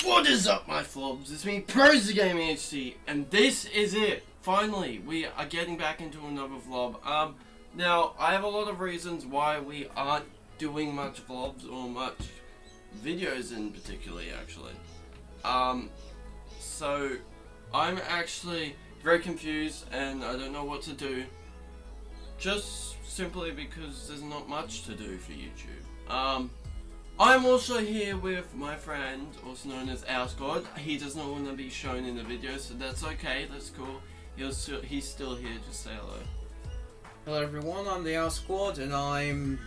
What is up, my Vlobs? It's me, ProzofgamingHD, and this is it. Finally, we are getting back into another vlog. Now, I have a lot of reasons why we aren't doing much vlogs or much videos in particular, actually. So, I'm actually very confused and I don't know what to do. Just simply because there's not much to do for YouTube. I'm also here with my friend, also known as Our Squad. He does not want to be shown in the video, so that's okay, that's cool. He's still here, just say hello. Hello everyone, I'm the Our Squad and I'm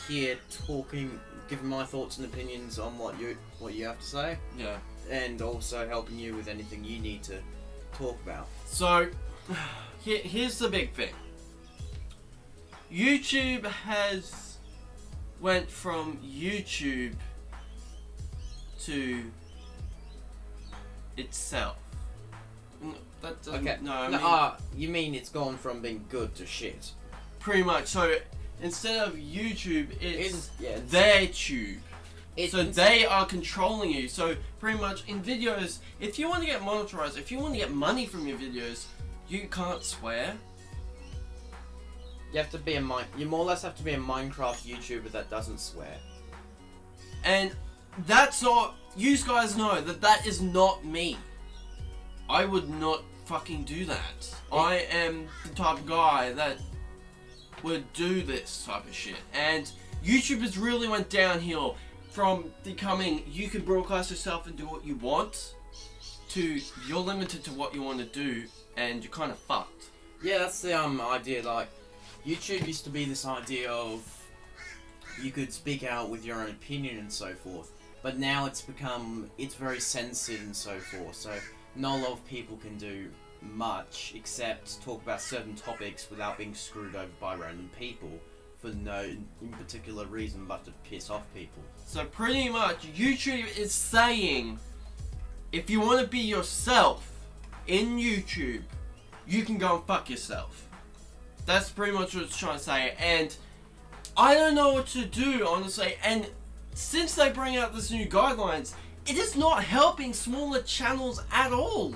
here talking, giving my thoughts and opinions on what you have to say. Yeah. And also helping you with anything you need to talk about. So, here's the big thing. YouTube has went from YouTube to itself. That doesn't, okay. No, I mean, you mean it's gone from being good to shit? Pretty much. So instead of YouTube, it's their tube. So they are controlling you. So pretty much in videos, if you want to get monetized, if you want to get money from your videos, you can't swear. You have to be you more or less have to be a Minecraft YouTuber that doesn't swear. And that's not, you guys know that that is not me. I would not fucking do that. I am the type of guy that would do this type of shit. And YouTube has really went downhill from becoming you can broadcast yourself and do what you want to you're limited to what you want to do and you're kind of fucked. Yeah, that's the idea. Like, YouTube used to be this idea of you could speak out with your own opinion and so forth, but now it's very censored and so forth, so not a lot of people can do much except talk about certain topics without being screwed over by random people for no in particular reason but to piss off people. So pretty much YouTube is saying if you want to be yourself in YouTube, you can go and fuck yourself. That's pretty much what it's trying to say, and I don't know what to do, honestly, and since they bring out this new guidelines, it is not helping smaller channels at all.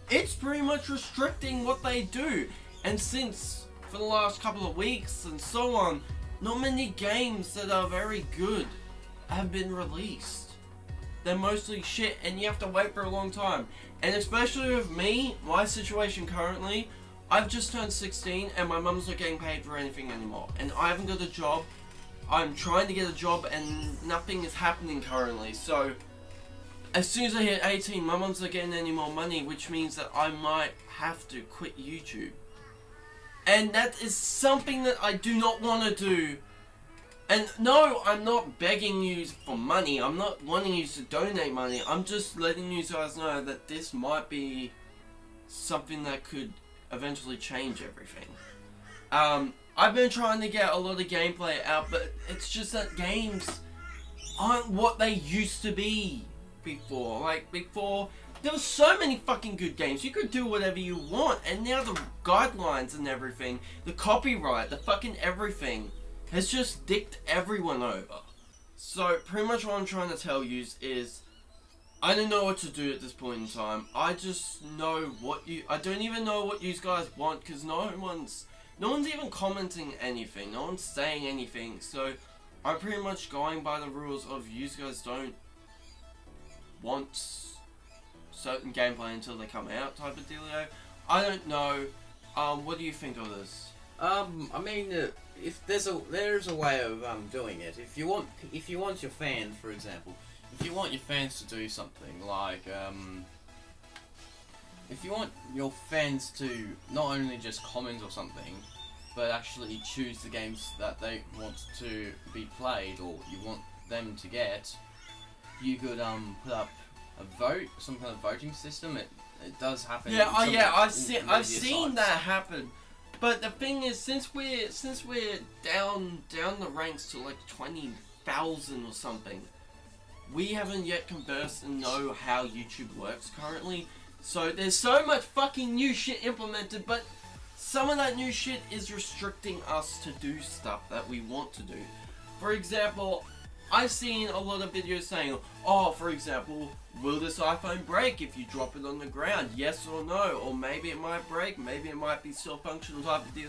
It's pretty much restricting what they do, and since, for the last couple of weeks and so on, not many games that are very good have been released. They're mostly shit, and you have to wait for a long time, and especially with me, my situation currently, I've just turned 16 and my mum's not getting paid for anything anymore. And I haven't got a job. I'm trying to get a job and nothing is happening currently. So, as soon as I hit 18, my mum's not getting any more money, which means that I might have to quit YouTube. And that is something that I do not want to do. And no, I'm not begging you for money. I'm not wanting you to donate money. I'm just letting you guys know that this might be something that could eventually change everything. I've been trying to get a lot of gameplay out, but it's just that games aren't what they used to be before. Like before, there was so many fucking good games. You could do whatever you want, and now the guidelines and everything, the copyright, the fucking everything, has just dicked everyone over. So pretty much what I'm trying to tell you is, I don't know what to do at this point in time. I just know I don't even know what you guys want, because no one's even commenting anything, no one's saying anything, so I'm pretty much going by the rules of you guys don't want certain gameplay until they come out type of dealio. I don't know. What do you think of this? I mean, if there's a way of doing it. If you want your fans, for example. If you want your fans to do something like, if you want your fans to not only just comment or something, but actually choose the games that they want to be played or you want them to get, you could put up a vote, some kind of voting system. It does happen. Yeah, I've seen that happen. But the thing is, since we're down the ranks to like 20,000 or something. We haven't yet conversed and know how YouTube works currently, so there's so much fucking new shit implemented, but some of that new shit is restricting us to do stuff that we want to do. For example, I've seen a lot of videos saying, oh, for example, will this iPhone break if you drop it on the ground? Yes or no? Or maybe it might break, maybe it might be still functional type of deal.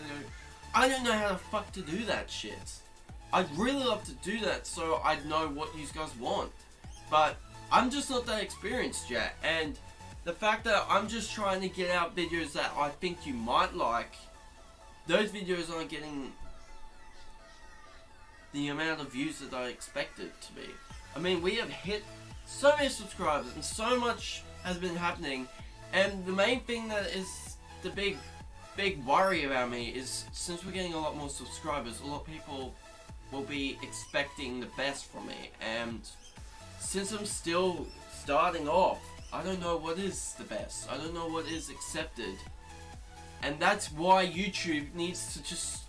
I don't know how the fuck to do that shit. I'd really love to do that so I'd know what you guys want. But I'm just not that experienced yet. And the fact that I'm just trying to get out videos that I think you might like, those videos aren't getting the amount of views that I expected to be. I mean, we have hit so many subscribers and so much has been happening, and the main thing that is the big worry about me is, since we're getting a lot more subscribers, a lot of people will be expecting the best from me, and since I'm still starting off, I don't know what is the best. I don't know what is accepted, and that's why YouTube needs to just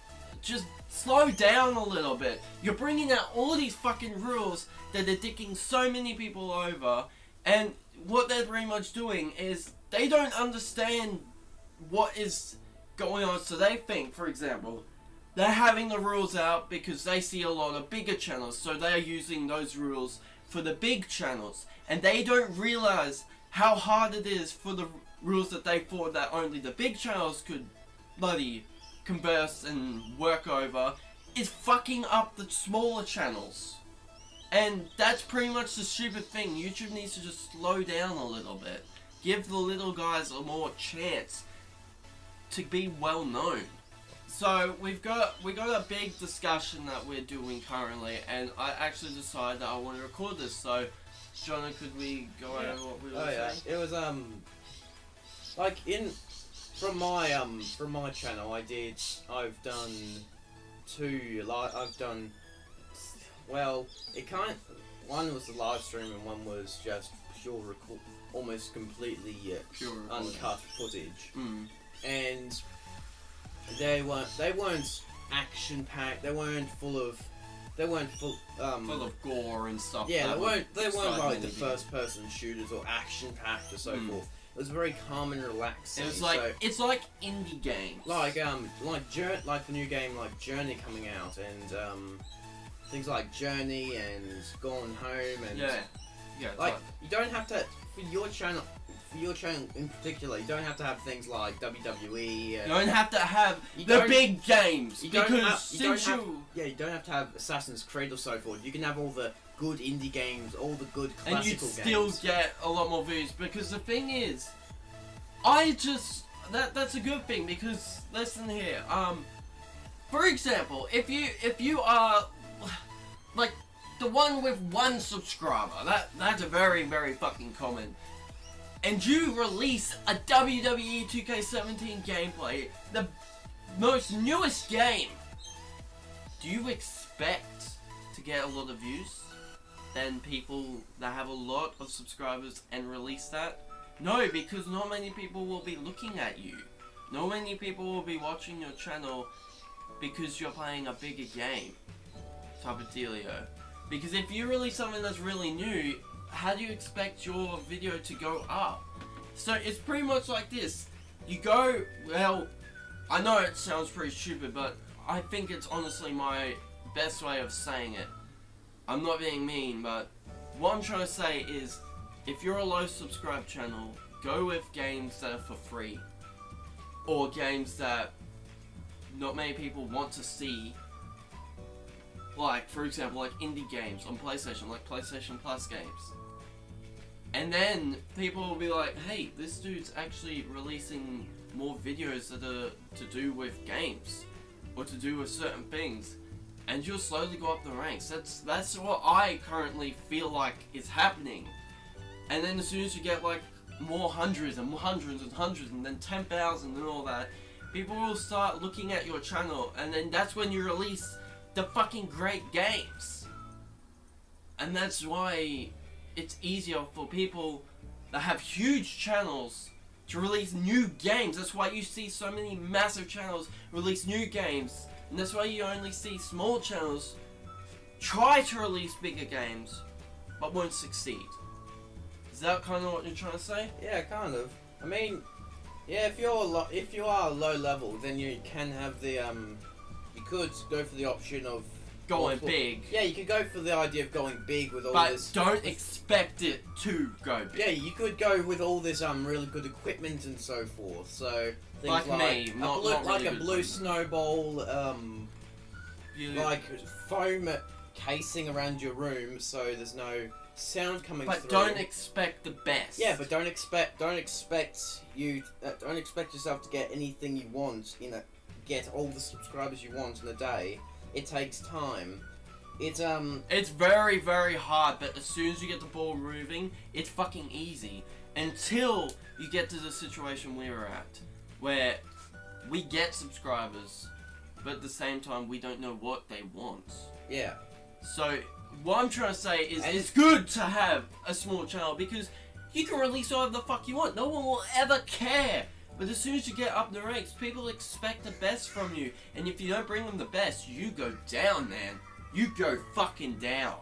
slow down a little bit. You're bringing out all these fucking rules that are dicking so many people over, and what they're pretty much doing is they don't understand what is going on. So they think, for example, they're having the rules out because they see a lot of bigger channels, so they're using those rules for the big channels, and they don't realize how hard it is for the rules that they thought that only the big channels could bloody converse and work over is fucking up the smaller channels. And that's pretty much the stupid thing. YouTube needs to just slow down a little bit. Give the little guys a more chance to be well known. So we got a big discussion that we're doing currently, and I actually decided that I want to record this. So, Jonah, could we go over what we were saying? It was like from my channel, I've done two, well, one was the live stream and one was just pure almost completely Pure uncut footage. Mm. And they weren't action packed. They weren't full of gore and stuff. Yeah, they weren't like the first person shooters or action packed or so forth. It was very calm and relaxing. It was like, it's like indie games. Like the new game like Journey coming out, and things like Journey and Gone Home, and yeah. Like you don't have to for your channel in particular. You don't have to have things like WWE. You don't have to have the big games you because don't have to have Assassin's Creed or so forth. You can have all the good indie games, all the good classical games. And you'd games. still get a lot more views, because the thing is, that's a good thing, because listen here, for example, if you are like the one with 1 subscriber, that's a very, very fucking common, and you release a WWE 2K17 gameplay, the most newest game, do you expect to get a lot of views than people that have a lot of subscribers and release that? No, because not many people will be looking at you. Not many people will be watching your channel because you're playing a bigger game type of dealio. Because if you release something that's really new, how do you expect your video to go up? So it's pretty much like this. You go, well, I know it sounds pretty stupid, but I think it's honestly my best way of saying it. I'm not being mean, but what I'm trying to say is, if you're a low subscribe channel, go with games that are for free, or games that not many people want to see, like, for example, like indie games on PlayStation, like PlayStation Plus games. And then people will be like, hey, this dude's actually releasing more videos that are to do with games, or to do with certain things. And you'll slowly go up the ranks. That's what I currently feel like is happening. And then as soon as you get like more hundreds and hundreds and hundreds, and then 10,000 and all that, people will start looking at your channel, and then that's when you release the fucking great games. And that's why it's easier for people that have huge channels to release new games. That's why you see so many massive channels release new games. And that's why you only see small channels try to release bigger games, but won't succeed. Is that kind of what you're trying to say? Yeah, kind of. I mean, yeah, if you are low level, then you can have the you could go for the option of going big. Yeah, you could go for the idea of going big with all But this. don't expect it to go big. Yeah, you could go with all this really good equipment and so forth. So things Like me, not like really a good blue equipment. snowball, You- like foam casing around your room, so there's no sound coming But through. don't expect the best. Yeah, but don't expect yourself to get anything you want. Get all the subscribers you want in a day. It takes time. It's very, very hard, but as soon as you get the ball moving, it's fucking easy. Until you get to the situation we're at, where we get subscribers, but at the same time we don't know what they want. Yeah. So, what I'm trying to say is And it's good to have a small channel because you can release whatever the fuck you want. No one will ever care. But as soon as you get up the ranks, people expect the best from you. And if you don't bring them the best, you go down, man. You go fucking down.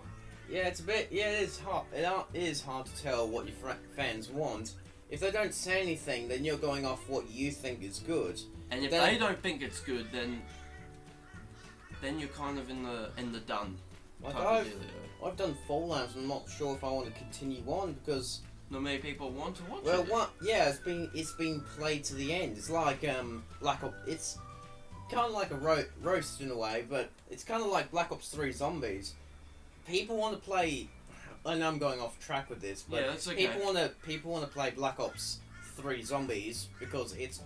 Yeah, it's a bit. Yeah, it is hard. It is hard to tell what your fans want. If they don't say anything, then you're going off what you think is good. And if they don't think it's good, then you're kind of in the done. Like type of dealio. I've done Fallout. I'm not sure if I want to continue on because. Not many people want to watch Well, it. what? Yeah, it's been played to the end. It's like it's kind of like a roast in a way, but it's kind of like Black Ops 3 Zombies. People want to play. I know I'm going off track with this, but Yeah, that's okay. people want to play Black Ops 3 Zombies because it's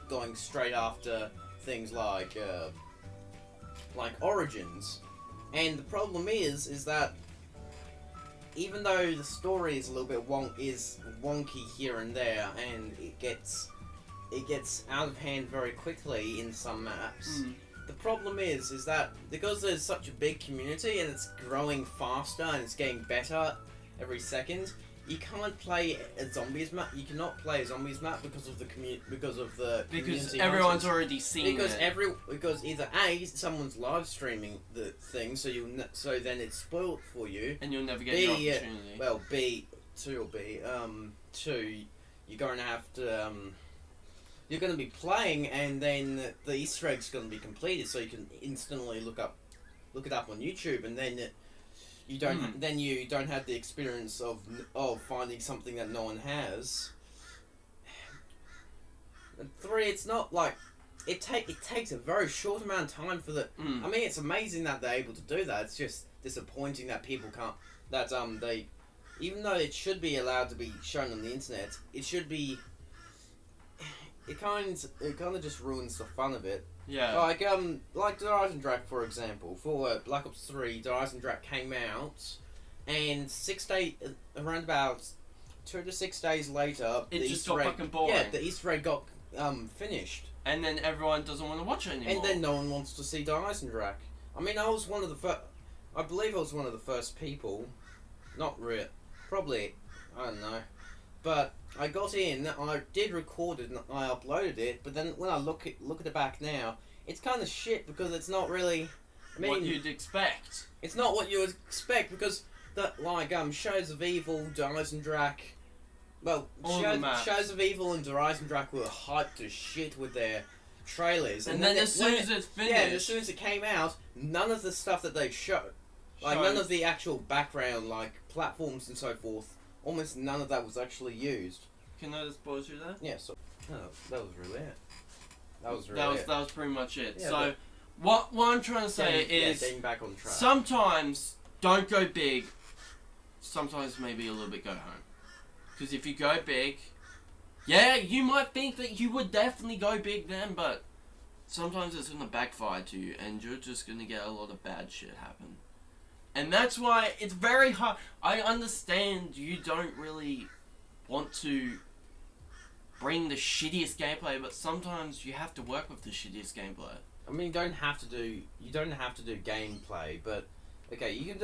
going straight after things like Origins, and the problem is that even though the story is a little bit wonky here and there, and it gets out of hand very quickly in some maps. The problem is that because there's such a big community and it's growing faster and it's getting better every second, you can't play a zombies map. You cannot play a zombies map because of the community everyone's already seen because it. Because either A, someone's live streaming the thing, so then it's spoiled for you. And you'll never get your opportunity. Well, two, you're going to have to you're going to be playing, and then the Easter egg's going to be completed, so you can instantly look it up on YouTube, and then you don't have the experience of finding something that no one has. And three, it's not like it takes a very short amount of time for the. I mean, it's amazing that they're able to do that. It's just disappointing that people can't. That they, even though it should be allowed to be shown on the internet, it should be. It kind of just ruins the fun of it. Yeah. Like Horizon Drak, for example, for Black Ops 3, Horizon Drak came out, and around about 2 to 6 days later, It the just Easter got egg, fucking boring. Yeah, the Easter egg got finished, And then everyone doesn't want to watch it anymore. and then no one wants to see Horizon Drak. I mean, I was one of the first. I believe I was one of the first people. Not real. Probably. I don't know. But I got in, I did record it, and I uploaded it, but then when I look at it back now, it's kind of shit because it's not really. I mean, what you'd expect. It's not what you would expect because Shows of Evil, Horizon Drak. Well, Shows of Evil and Horizon Drak were hyped as shit with their trailers, And then as soon as it's finished, yeah, and as soon as it came out, none of the stuff that they showed, none of the actual background, like platforms and so forth. Almost none of that was actually used. Can I just pause you there? Yeah, so that was really it. That was pretty much it. Yeah, so what I'm trying to say is getting back on track. sometimes don't go big. Sometimes maybe a little bit go home. Because if you go big, yeah, you might think that you would definitely go big then, but sometimes it's going to backfire to you, and you're just going to get a lot of bad shit happen. And that's why it's very hard. I understand you don't really want to bring the shittiest gameplay, but sometimes you have to work with the shittiest gameplay. I mean, you don't have to do gameplay, but okay, you can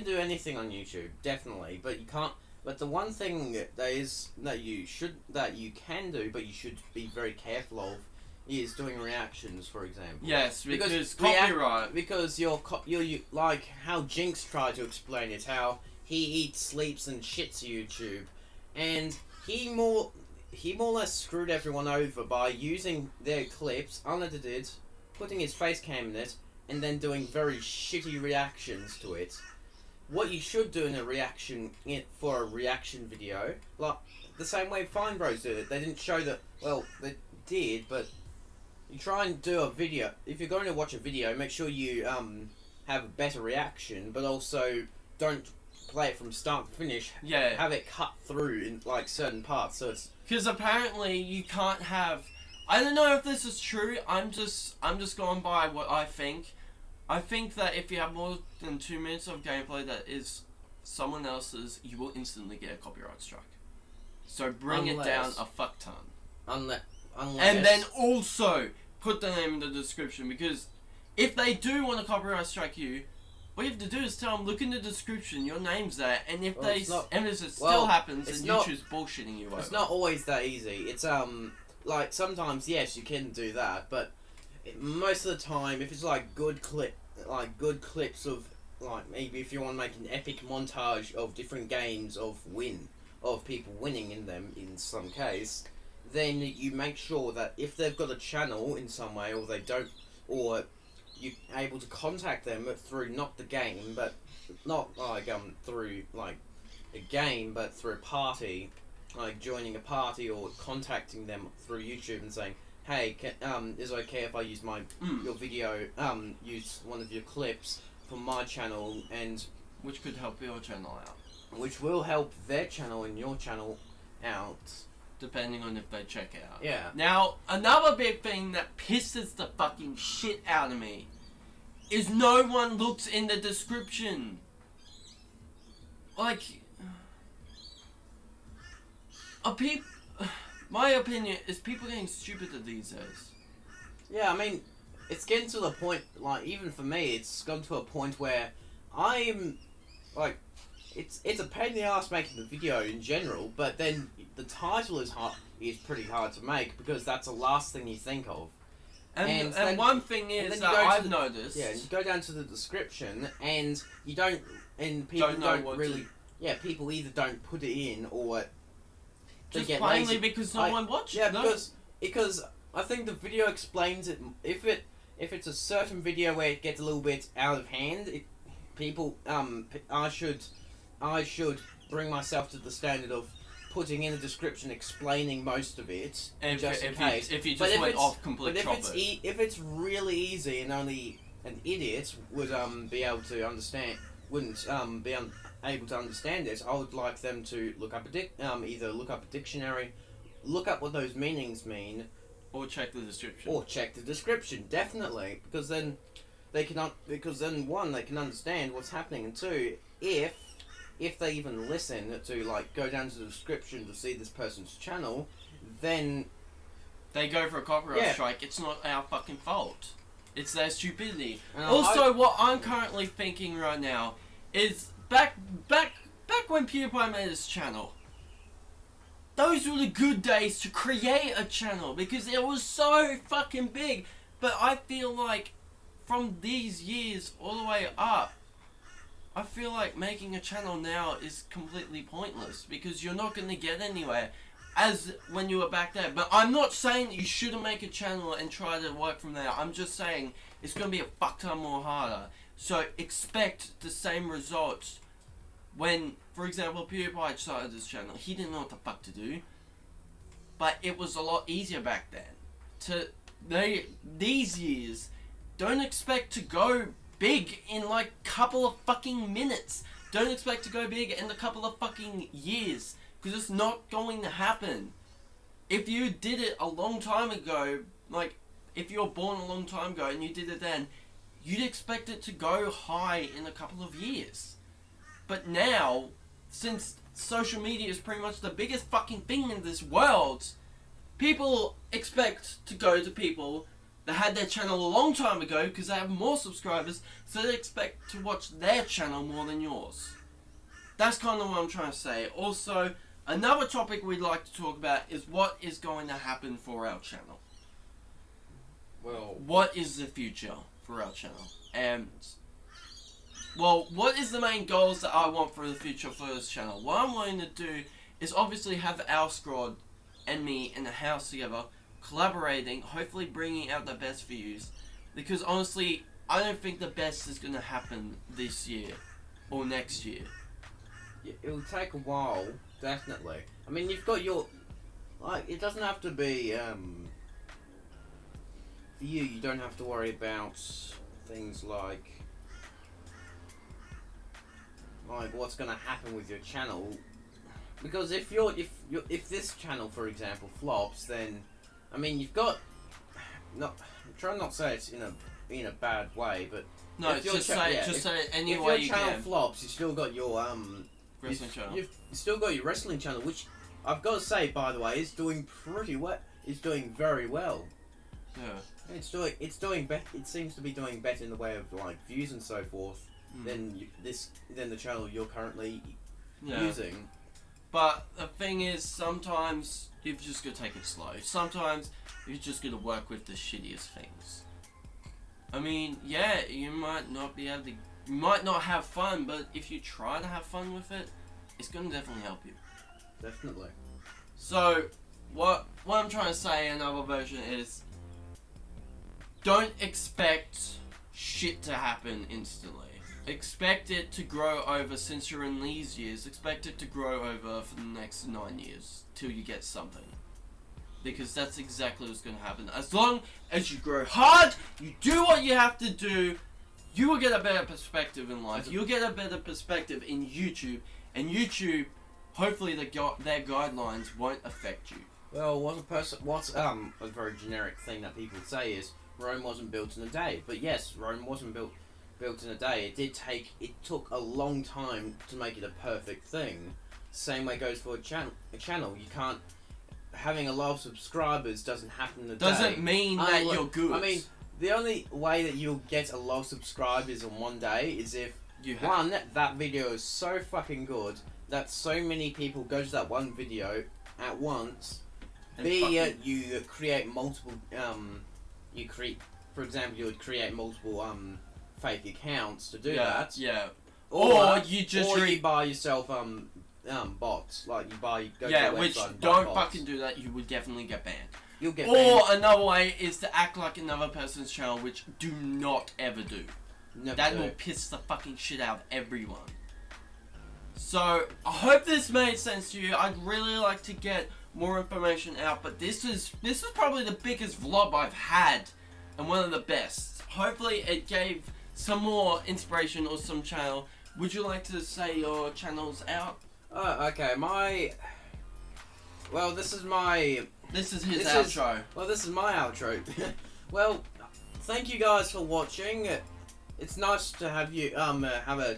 do anything on YouTube, definitely, but you can't. But the one thing that you can do, but you should be very careful of, is doing reactions, for example. Yes, because copyright. Because you're like how Jinx tried to explain it, how he eats, sleeps, and shits YouTube, and he more or less screwed everyone over by using their clips unedited, putting his face cam in it, and then doing very shitty reactions to it. What you should do in a reaction for a reaction video, like the same way Fine Bros did it. They didn't show that. Well, they did, but you try and do a video. If you're going to watch a video, make sure you have a better reaction, but also don't play it from start to finish. Yeah. Have it cut through in like certain parts, so it's. Because apparently you can't have. I don't know if this is true. I'm just going by what I think. I think that if you have more than 2 minutes of gameplay that is someone else's, you will instantly get a copyright strike. So bring it down a fuck ton. Unless. And then also put the name in the description, because if they do want to copyright strike you, what you have to do is tell them, look in the description, your name's there, and if and if it still happens, then YouTube's bullshitting you over. It's not always that easy. It's like sometimes yes you can do that, but most of the time if it's like good clips of like maybe if you want to make an epic montage of different games of people winning in them in some case, then you make sure that if they've got a channel in some way or they don't, or you're able to contact them through not the game, but not like through like a game, but through a party, like joining a party or contacting them through YouTube and saying, hey, is it okay if I use your video, use one of your clips for my channel, and which could help your channel out. Which will help their channel and your channel out. Depending on if they check out. Yeah. Now, another big thing that pisses the fucking shit out of me is no one looks in the description. Like, my opinion is people getting stupider these days. Yeah, I mean, it's getting to the point, like, even for me, it's gone to a point where I'm, like, it's a pain in the ass making the video in general, but then the title is pretty hard to make because that's the last thing you think of. And one thing is that I've noticed. Yeah, you go down to the description and you don't, and people don't really. Yeah, people either don't put it in or they just get plainly lazy. because no one watches. Yeah, because I think the video explains it. If it's a certain video where it gets a little bit out of hand, I should bring myself to the standard of putting in a description explaining most of it, and just in case. If you just went off complete but if it's really easy and only an idiot would be able to understand, wouldn't be able to understand this, I would like them to look up either look up a dictionary, look up what those meanings mean, or check the description. Or check the description, definitely, because then they can one, they can understand what's happening, and two, if they even listen to, like, go down to the description to see this person's channel, then they go for a copyright strike. It's not our fucking fault. It's their stupidity. What I'm currently thinking right now is back when PewDiePie made his channel, those were the good days to create a channel because it was so fucking big. But I feel like from these years all the way up, I feel like making a channel now is completely pointless because you're not going to get anywhere as when you were back there. But I'm not saying that you shouldn't make a channel and try to work from there. I'm just saying it's going to be a fuck ton more harder. So expect the same results when, for example, PewDiePie started this channel. He didn't know what the fuck to do. But it was a lot easier back then. These years, don't expect to go big in like couple of fucking minutes. Don't expect to go big in a couple of fucking years, because it's not going to happen. If you did it a long time ago, like if you were born a long time ago and you did it then, you'd expect it to go high in a couple of years. But now, since social media is pretty much the biggest fucking thing in this world, people expect to go to people that had their channel a long time ago because they have more subscribers, so they expect to watch their channel more than yours. That's kind of what I'm trying to say. Also, another topic we'd like to talk about is what is going to happen for our channel. Well, what is the future for our channel? And, well, what is the main goals that I want for the future for this channel? What I'm wanting to do is obviously have our squad and me in the house together, collaborating, hopefully bringing out the best views, because honestly, I don't think the best is gonna happen this year or next year. It'll take a while, definitely. I mean, you've got your, like, it doesn't have to be, for you don't have to worry about things like what's gonna happen with your channel, because if this channel, for example, flops, then, I mean, you've got, not, try not to say it's in a bad way, but No, just say it any way you can. If your channel flops, you still got your wrestling channel. You've still got your wrestling channel, which I've got to say, by the way, is doing pretty well. It's doing very well. Yeah. It's doing better. It seems to be doing better in the way of like views and so forth than the channel you're currently using. But the thing is, sometimes you've just got to take it slow. Sometimes you've just got to work with the shittiest things. I mean, yeah, you might not be able to, you might not have fun, but if you try to have fun with it, it's going to definitely help you. Definitely. So, what I'm trying to say in another version is, don't expect shit to happen instantly. Expect it to grow over, since you're in these years, expect it to grow over for the next 9 years, till you get something. Because that's exactly what's going to happen. As long as you grow hard, you do what you have to do, you will get a better perspective in life. You'll get a better perspective in YouTube, and YouTube, hopefully their guidelines won't affect you. Well, what's a very generic thing that people say is Rome wasn't built in a day. But yes, Rome wasn't built in a day. It took a long time to make it a perfect thing. Same way goes for a channel. You can't, having a lot of subscribers doesn't happen in a day. Doesn't mean that you're good. I mean, the only way that you'll get a lot of subscribers in one day is if that video is so fucking good that so many people go to that one video at once. You create multiple for example, you would create multiple fake accounts to do that. Yeah. Or you buy yourself bots, like you go to a website which and buy don't bots. fucking do that. You would definitely get banned. You'll get Or banned. another way is to act like another person's channel, which do not ever do. That will piss the fucking shit out of everyone. So, I hope this made sense to you. I'd really like to get more information out, but this is probably the biggest vlog I've had, and one of the best. Hopefully it gave some more inspiration or some channel. Would you like to say your channel's out? Okay, this is his outro. This is my outro. Well, thank you guys for watching. It's nice to have you have a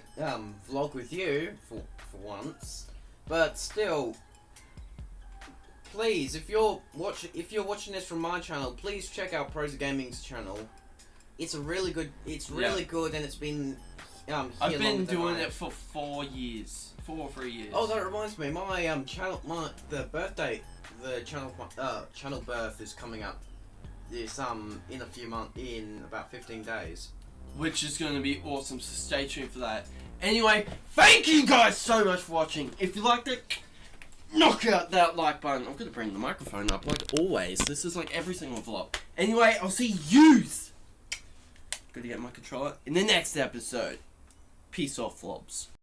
vlog with you for once, but still, please, if you're watching this from my channel, please check out ProzofGaming's channel. It's really good, and it's been I've been doing it for 4 years, 4 or 3 years. Oh, that reminds me, my channel, the channel birth is coming up this in about 15 days. Which is going to be awesome, so stay tuned for that. Anyway, thank you guys so much for watching. If you liked it, knock out that like button. I'm going to bring the microphone up like always. This is like every single vlog. Anyway, I'll see yous. Gotta get my controller in the next episode. Peace off, Vlobs.